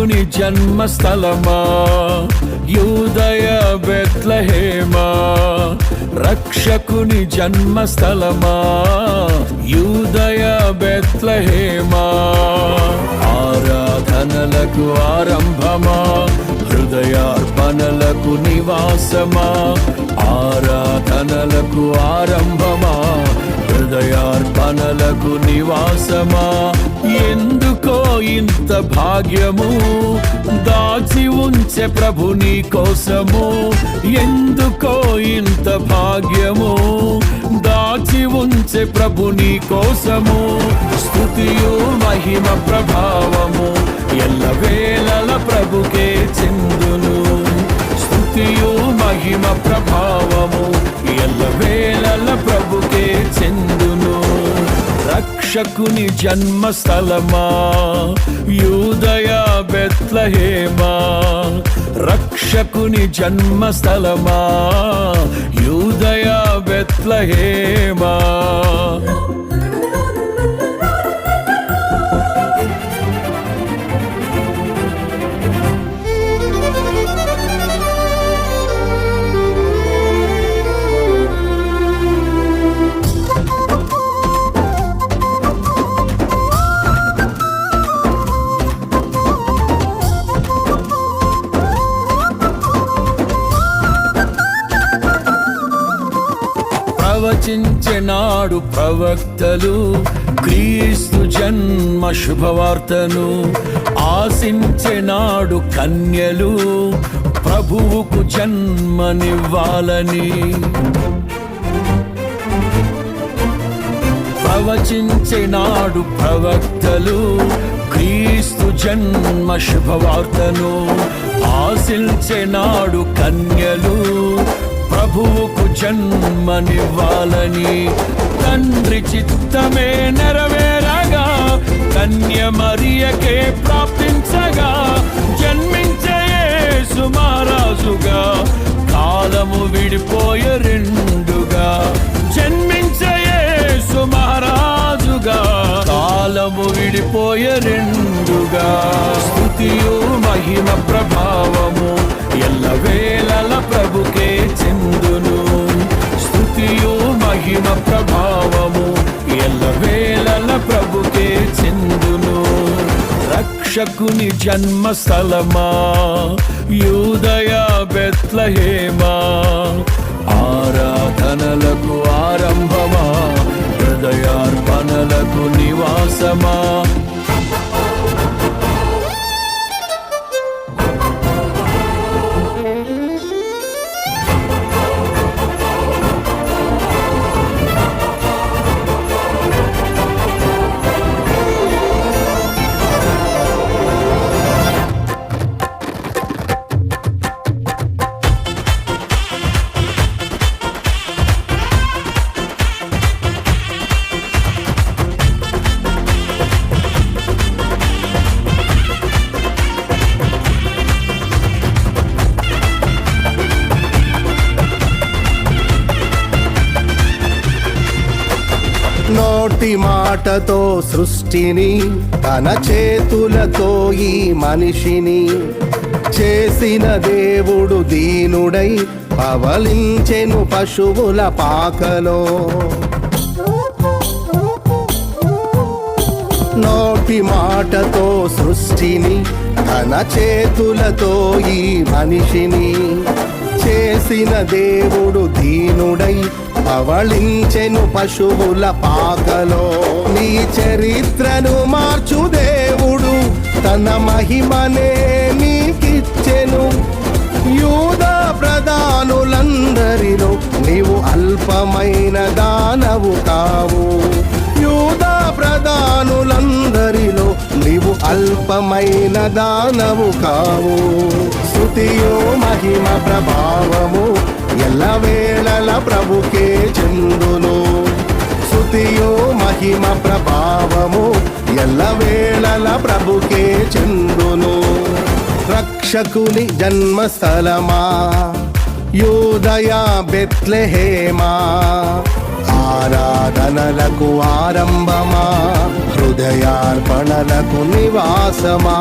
రక్షకుని జన్మస్థలమా యూదయ బెత్లెహేమా, రక్షకుని జన్మస్థలమా యూదయ బెత్లెహేమా. ఆరాధనలకు ఆరంభమా, హృదయార్పణలకు నివాసమా, ఆరాధనలకు ఆరంభమా, హృదయార్పణలకు నివాసమా. ఎందుకో ఇంత భాగ్యము దాచి ఉంచే ప్రభు నీ కోసము, ఎందుకో ఇంత భాగ్యము దాచి ఉంచే ప్రభు నీ కోసము. స్తుతియు మహిమ ప్రభావము ఎల్లవేళల ప్రభుకే చెందును, స్తుతియు మహిమ ప్రభావము ఎల్లవేళల ప్రభుకే చెందును. రక్షకుని జన్మస్థలమా యూదయ బెత్లెహేమా, రక్షకుని జన్మస్థలమా యూదయ బెత్లెహేమా. ప్రవచించెనాడు ప్రవక్తలు క్రీస్తు జన్మ శుభవార్తను, ఆశించెనాడు కన్యలు ప్రభువుకు జన్మనివ్వాలని. ప్రవచించెనాడు ప్రవక్తలు క్రీస్తు జన్మ శుభవార్తను, ఆశించెనాడు కన్యలు ప్రభువుకు జన్మనివ్వాలని. తండ్రి చిత్తమే నెరవేరగా కన్య మరియకే ప్రాప్తించగా, జన్మించే యేసు మహారాజుగా కాలము విడిపోయే రెండుగా, జన్మించే యేసు మహారాజుగా కాలము విడిపోయే రెండుగా. స్తుతియు మహిమ ప్రభావము ఎల్లవేళల ప్రభుకే చెందును, స్తుతియు మహిమ ప్రభావము ఎల్లవేళల ప్రభుకే చెందును. రక్షకుని జన్మస్థలమా యూదయ బెత్లెహేమా, ఆరాధనలకు ఆరంభమా, హృదయార్పణలకు నివాసమా. నోటి మాటతో సృష్టిని, తన చేతులతో ఈ మనిషిని చేసిన దేవుడు దీనుడై పవలించెను పశువుల పాకలో. నోటి మాటతో సృష్టిని, తన చేతులతో ఈ మనిషిని చేసిన దేవుడు దీనుడై పవళించెను పశువుల పాకలో. నీ చరిత్రను మార్చు దేవుడు తన మహిమనే నీకిచ్చెను. యూదా ప్రధానులందరిలో నీవు అల్పమైన దానవు కావు, యూదా ప్రధానులందరిలో నీవు అల్పమైన దానవు కావు. స్తుతియు మహిమ ప్రభావము ఎల్లవేళల ప్రభుకే చెందును, స్తుతియు మహిమ ప్రభావము ఎల్లవేళల ప్రభుకే చెందును. రక్షకుని జన్మస్థలమా యూదయ బెత్లెహేమా, ఆరాధనలకు ఆరంభమా, హృదయార్పణలకు నివాసమా.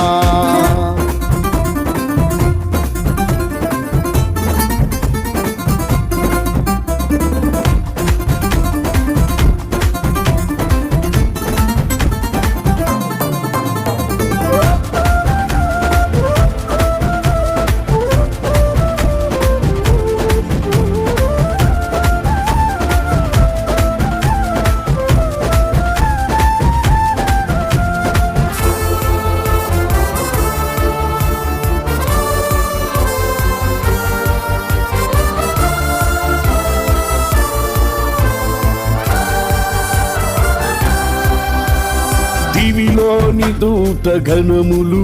దివిలోని దూత గణములు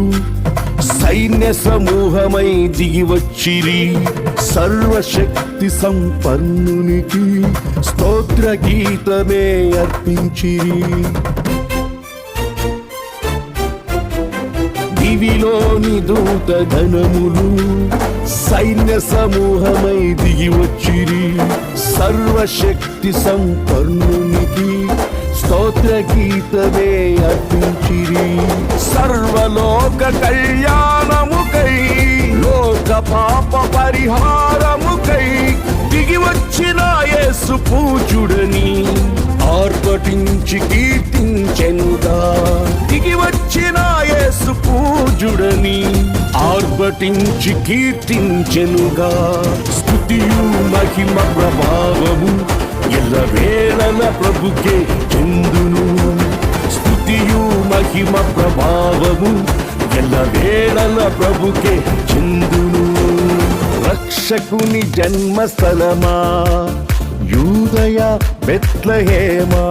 సైన్య సమూహమై దిగి వచ్చిరి. సర్వశక్తి సంపన్నునికి స్తోత్ర గీతమే అర్పించిరి. దివిలోని దూత గణములు సైన్య సమూహమై దిగి వచ్చిరి. సర్వశక్తి సంపన్నునికి స్తోత్ర గీతమే అర్పించిరి. సర్వలోక కళ్యాణముకై లోక పాప పరిహారముకై దిగి వచ్చిన యేసు పూజుడని ఆర్భటించి కీర్తించెనుగా. దిగి వచ్చిన యేసు పూజుడని ఆర్భటించి కీర్తించెనుగా. స్తుతియు మహిమ ప్రభావము ఎల్లవేళల ప్రభుకే చెందును. స్తుతియు మహిమ ప్రభావము ఎల్లవేళల ప్రభుకే చెందును. రక్షకుని జన్మస్థలమా యూదయ బెత్లెహేమా,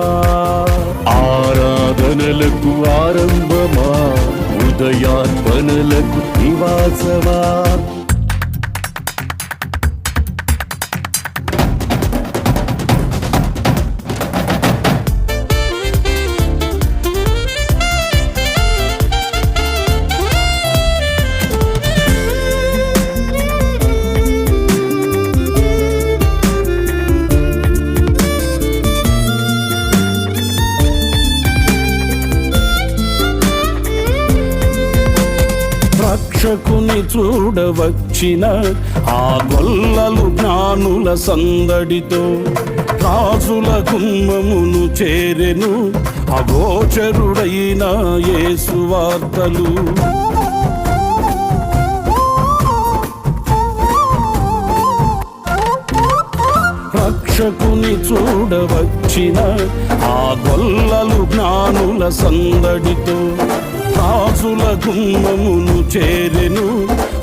ఆరాధనలకు ఆరంభమా ఉదయార్పణలకు నివాసమా. రక్షకుని చూడవచ్చిన ఆ గొల్లలు జ్ఞానుల సందడితో రాజుల గుమ్మమును చేరెను అగోచరుడైన యేసు వార్తలు. రక్షకుని చూడవచ్చిన ఆ గొల్లలు జ్ఞానుల సందడితో రాజుల గుమ్మమును చేరెను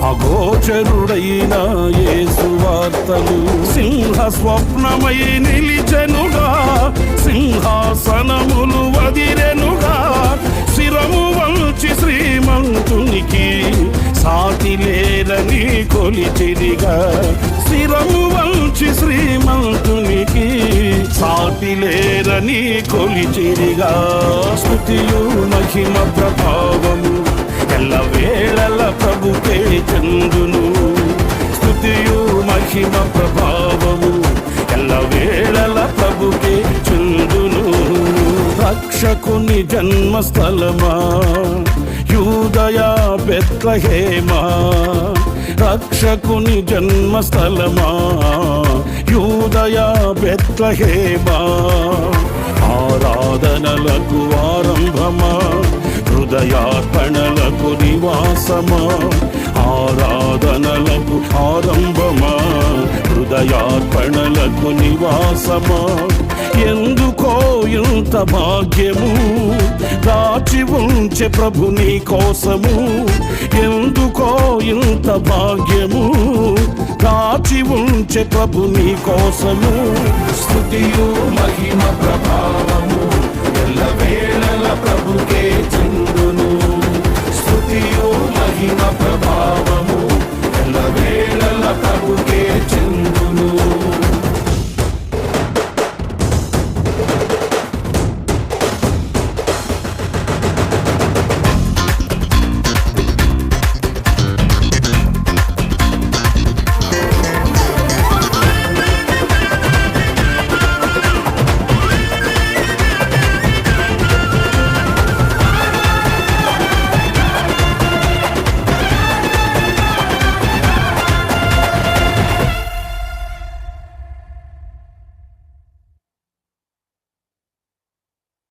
అగోచరుడైన యేసు వార్తలు. సింహ స్వప్నమై నిలిచెనుగా, సింహాసనములు వదిరెనుగా. శిరము వంచి శ్రీమంతునికి సాటి లేరని కొలిచిరిగా. శిరము వంచి శ్రీమంతునికి సాటి లేరని కొలిచిరిగా. స్తుతియు మహిమ ప్రభావము ఎల్లవేళల ప్రభుకే చెందును. స్తుతియు మహిమ ప్రభావము ఎల్లవేళల ప్రభుకే చెందును. రక్షకుని జన్మస్థలమా యూదయ బెత్లెహేమా, రక్షకుని జన్మస్థలమా యూదయ బెత్లెహేమా. ఆరాధనలకు ఆరంభమా హృదయార్పణలకు నివాసమా. ఆరాధనలకు ఆరంభమా హృదయార్పణలకు నివాసమా. ఎందుకో ఇంత భాగ్యము దాచి ఉంచే ప్రభు నీ కోసము. ఎందుకో ఇంత భాగ్యము దాచి ఉంచే ప్రభు నీ కోసము. స్తుతియు మహిమ